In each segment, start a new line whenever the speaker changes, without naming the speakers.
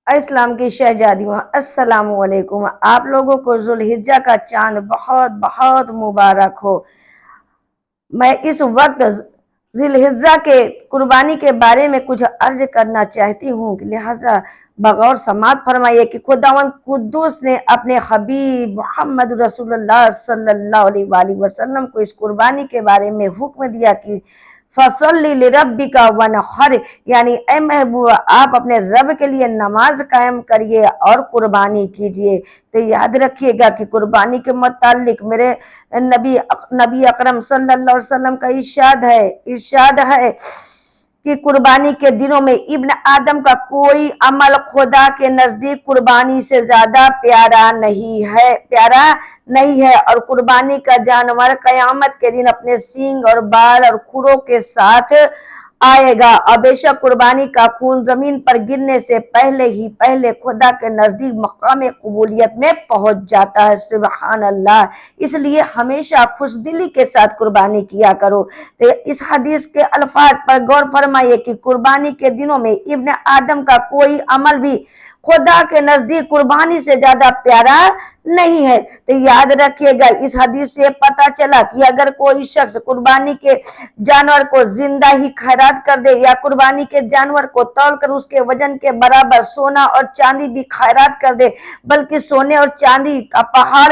اسلام کی شہزادیوں، السلام علیکم۔ آپ لوگوں کو ذوالحجہ کا چاند بہت بہت مبارک ہو۔ میں اس وقت ذوالحجہ کے قربانی کے بارے میں کچھ عرض کرنا چاہتی ہوں، لہذا بغور سماعت فرمائیے کہ خداوند قدوس نے اپنے حبیب محمد رسول اللہ صلی اللہ علیہ وآلہ وسلم کو اس قربانی کے بارے میں حکم دیا کہ فَصَلِّ لِرَبِّكَ وَانْحَرْ، یعنی اے محبوب آپ اپنے رب کے لیے نماز قائم کریے اور قربانی کیجئے۔ تو یاد رکھیے گا کہ قربانی کے متعلق میرے نبی اکرم صلی اللہ علیہ وسلم کا ارشاد ہے کہ قربانی کے دنوں میں ابن آدم کا کوئی عمل خدا کے نزدیک قربانی سے زیادہ پیارا نہیں ہے، اور قربانی کا جانور قیامت کے دن اپنے سینگ اور بال اور کھروں کے ساتھ آئے گا، اور بے شک قربانی کا خون زمین پر گرنے سے پہلے خدا کے نزدیک مقام قبولیت میں پہنچ جاتا ہے۔ سبحان اللہ۔ اس لیے ہمیشہ خوش دلی کے ساتھ قربانی کیا کرو۔ تو اس حدیث کے الفاظ پر غور فرمائیے کہ قربانی کے دنوں میں ابن آدم کا کوئی عمل بھی خدا کے نزدیک قربانی سے زیادہ پیارا نہیں ہے۔ تو یاد رکھیے گا اس حدیث سے پتہ چلا کہ اگر کوئی شخص قربانی کے جانور کو زندہ ہی خیرات کر دے یا قربانی کے جانور کو تول کر اس کے وزن کے برابر سونا اور چاندی بھی خیرات کر دے، بلکہ سونے اور چاندی کا پہاڑ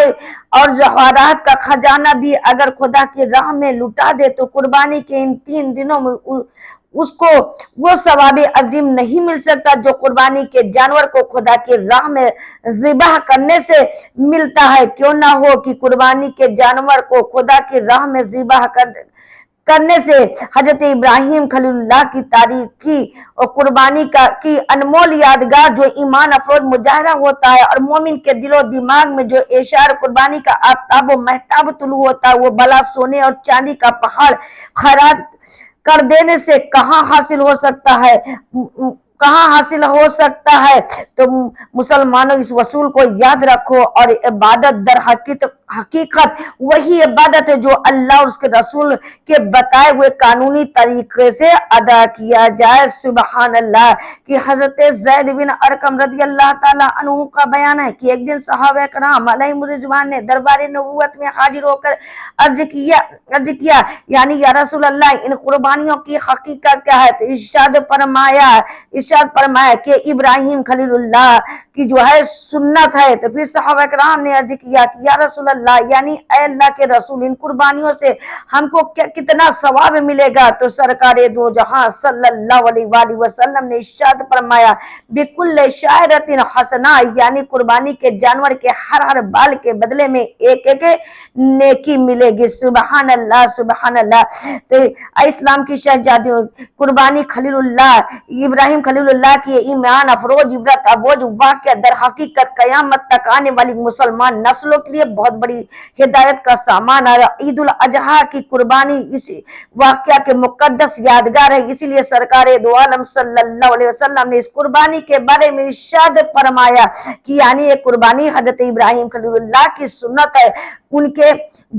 اور جواہرات کا خزانہ بھی اگر خدا کی راہ میں لٹا دے، تو قربانی کے ان 3 دنوں میں اس کو وہ ثواب عظیم نہیں مل سکتا جو قربانی کے جانور کو خدا کی راہ میں ذبح کرنے سے ملتا ہے۔ کیوں نہ ہو کہ قربانی کے جانور کو خدا کی راہ میں ذبح کرنے سے حضرت ابراہیم خلیل اللہ کی تاریخی اور قربانی کی انمول یادگار جو ایمان افروز مظاہرہ ہوتا ہے، اور مومن کے دل و دماغ میں جو اشعار قربانی کا آفتاب و مہتاب طلوع ہوتا ہے، وہ بلا سونے اور چاندی کا پہاڑ خیرات کر دینے سے کہاں حاصل ہو سکتا ہے۔ تو مسلمانوں اس اصول کو یاد رکھو، اور عبادت در حقیقت وہی عبادت ہے جو اللہ اور اس کے رسول کے بتائے ہوئے قانونی طریقے سے ادا کیا جائے۔ سبحان اللہ۔ کہ حضرت زید بن ارقم رضی اللہ تعالیٰ عنہ کا بیان ہے کہ ایک دن صحابہ کرام علیہم الرضوان نے دربار نبوت میں حاضر ہو کر عرض کیا یعنی یا رسول اللہ ان قربانیوں کی حقیقت کیا ہے؟ تو ارشاد فرمایا کہ ابراہیم خلیل اللہ کی جو ہے سنت ہے۔ تو پھر صحابہ کرام نے عرض کیا کہ یا رسول اللہ یعنی اے اللہ کے رسول ان قربانیوں سے ہم کو کتنا ثواب ملے گا؟ تو سرکار دو جہاں صلی اللہ علیہ وآلہ وسلم نے ارشاد فرمایا بکل شعرۃ حسنہ، یعنی قربانی کے جانور کے ہر بال کے بدلے میں ایک نیکی ملے گی۔ سبحان اللہ سبحان اللہ۔ تو اسلام کی شہزادیوں، قربانی خلیل اللہ ابراہیم خلیل اللہ کی ایمان افروز عبرت ابوج واقعہ در حقیقت قیامت تک آنے والی مسلمان نسلوں کے لیے بہت بڑی ہدایت کا سامان ہے۔ عید الاضحیٰ کی قربانی اس واقعہ کے مقدس یادگار ہے، اسی لیے سرکار دو عالم صلی اللہ علیہ وسلم نے اس قربانی کے بارے میں ارشاد فرمایا کہ یعنی یہ قربانی حضرت ابراہیم خلیل اللہ کی سنت ہے، ان کے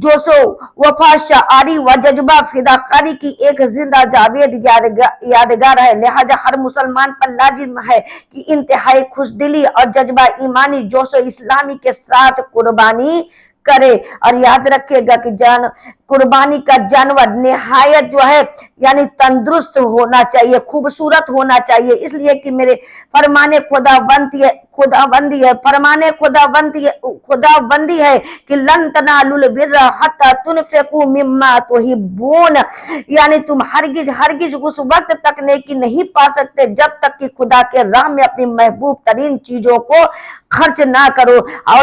جوش و وفا شعاری و جذبہ فداکاری کی ایک زندہ جاوید یادگار ہے، لہذا ہر مسلمان پر لازم ہے کہ انتہائی خوش دلی اور جذبہ ایمانی جوش و اسلامی کے ساتھ قربانی کرے۔ اور یاد رکھیے گا کہ قربانی کا جانور نہایت جو ہے یعنی تندرست ہونا چاہیے، خوبصورت ہونا چاہیے، اس لیے کہ میرے فرمان خدا بندی ہے کہ لن تنالوا البر حتی تنفقوا مما تحبون، یعنی تم ہرگز اس وقت تک نیکی نہیں پا سکتے جب تک کہ خدا کے راہ میں اپنی محبوب ترین چیزوں کو خرچ نہ کرو۔ اور